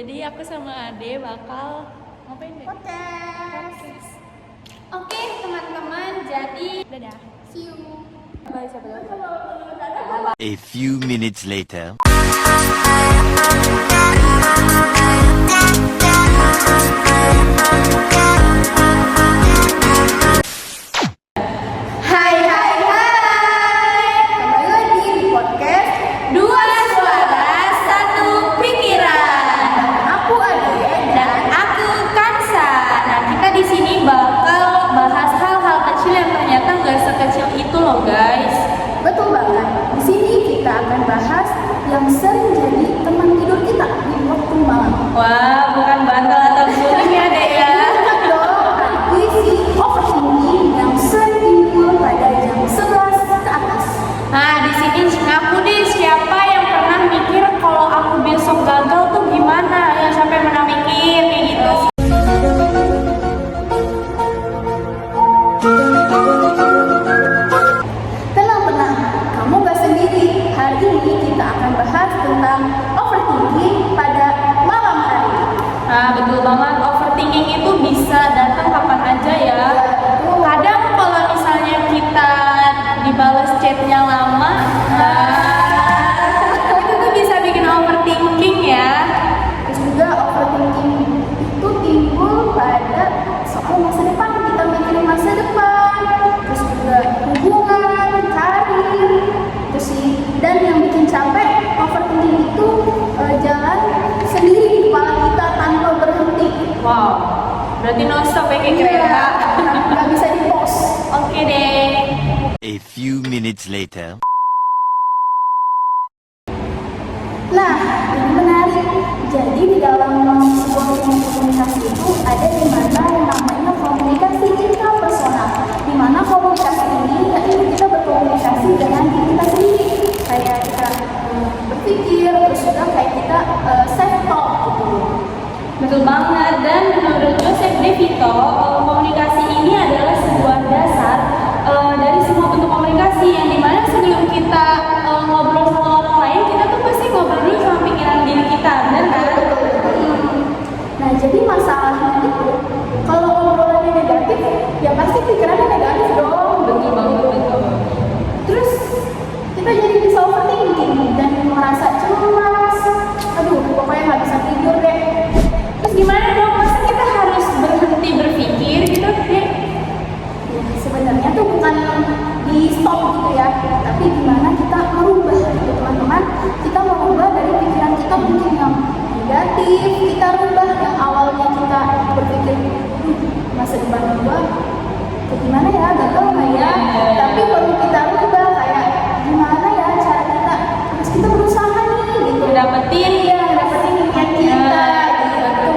Jadi aku sama Ade bakal ngapain deh? Podcast. Oke teman-teman, jadi dadah. See you. Bye, sampai A few minutes later. Hai. Kembali lagi di podcast Dua suara, satu pikiran. Aku Ade Dan aku Kansa. Nah, kita di sini bakal bahas hal-hal kecil yang ternyata nggak sekecil itu loh, guys. Betul banget. Di sini kita akan bahas yang sering jadi teman tidur kita di waktu malam. Wah, bukan bantal atau guling ya, Dek ya. Bukan dong, tapi si overthinking yang sering timbul pada jam 11 ke atas. Nah, di sini ngaku deh, siapa yang pernah mikir kalau aku besok gagal tuh gimana? Yang sampai pernah mikir kayak gitu. Tenang, kamu gak sendiri. Hari ini kita akan bahas tentang overthinking pada malam hari. Nah, betul banget, overthinking itu bisa datang kapan aja ya. Kadang kalau misalnya kita dibales chatnya lama, itu tuh bisa bikin overthinking ya. Terus juga overthinking itu timbul pada soal masa depan. Kita mikirin masa depan, terus juga hubungan, karir, terus sih. Dan yang bikin capek overthinking itu jalan sendiri di kepala kita tanpa berhenti. Wow, berarti non-stop ya kayak kereta. Nggak bisa di pause. Oke deh. A few minutes later. Nah, ini menarik. Jadi di dalam sebuah komunikasi itu ada di mana yang namanya komunikasi intrapersonal. Di mana komunikasi ini yaitu kita berkomunikasi dengan diri kita sendiri. Kayak kita berpikir, terus juga kayak kita self talk gitu. Betul banget, dan menurut Joseph De Vito, komunikasi ini adalah sebuah dasar dari semua bentuk komunikasi yang dimana sebelum kita ngobrol sama orang lain, kita tuh pasti ngobrol dulu sama pikiran diri kita, benar kan? Nah, jadi masalahnya itu kalau obrolannya negatif, ya pasti pikirannya negatif dong. Betul banget, betul. Terus kita jadi bisa overthinking dan merasa cemas. Aduh, pokoknya nggak bisa tidur deh. Terus gimana dong? Masa kita harus berhenti berpikir gitu deh? Ya, sebenarnya tuh bukan di stop gitu ya, tapi gimana kita merubah gitu teman-teman. Kita merubah dari pikiran kita mungkin yang negatif, kita rubah yang awalnya kita berpikir masa depan gua gimana ya, gagal nggak ya, tapi perlu kita rubah kayak gimana ya cara kita, harus kita berusaha nih gitu Dapetin dapetin impian kita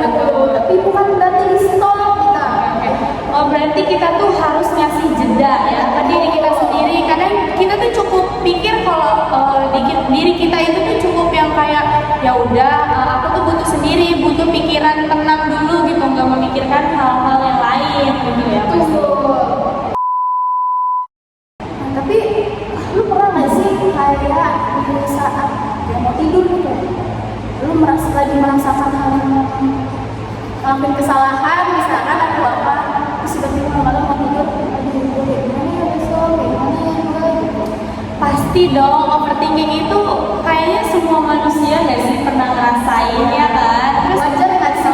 gitu. Tapi bukan berarti di stop kita. Oh, berarti kita tuh harus ngasih jeda ya ke diri kita sendiri. Kadang kita tuh cukup pikir kalau diri kita itu tuh cukup yang kayak ya udah, aku tuh butuh sendiri, butuh pikiran tenang dulu gitu, nggak memikirkan hal-hal yang lain gitu ya. Betul. Nah, tapi lu pernah nggak sih kayak di saat ya mau tidur gitu, lu lagi merasakan hal yang ngelakuin kesalahan misalkan atau apa, terus tiba-tiba malam mau tidur, aduh gue kayak gimana ya besok, kayak gimana ya gue gitu. Pasti dong, overthinking itu kayaknya semua manusia nggak sih pernah ngerasain ya kan? Terus Wajar nggak sih?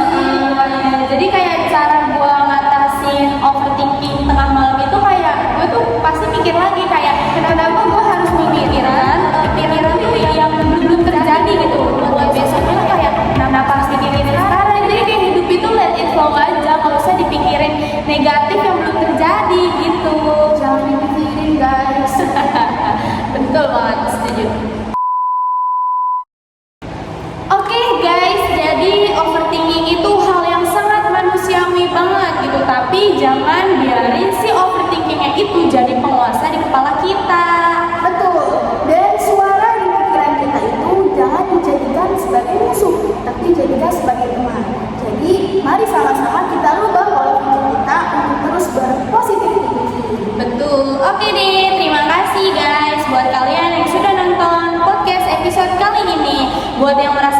jadi kayak cara gue ngatasin overthinking tengah malam itu kayak gue tuh pasti mikir lagi kayak kenapa gue harus pikiran tuh yang belum terjadi gitu buat besoknya tuh kayak kenapa harus pikirin sekarang. Jadi kayak hidup itu let it flow aja, nggak usah dipikirin negatif yang belum terjadi gitu. Jangan dipikirin guys. Betul banget, setuju. Oke guys, jadi overthinking itu hal yang sangat manusiawi banget gitu. Tapi jangan biarin si overthinkingnya itu jadi penguasa di kepala kita. Betul. Dan suara di pikiran kita itu jangan dijadikan sebagai musuh, tapi jadikan sebagai teman. Jadi mari sama-sama kita rubah pola pikir kita untuk terus berpositif thinking. Betul. Oke deh, terima kasih guys buat kalian yang sudah nonton podcast episode kali ini. Buat yang merasa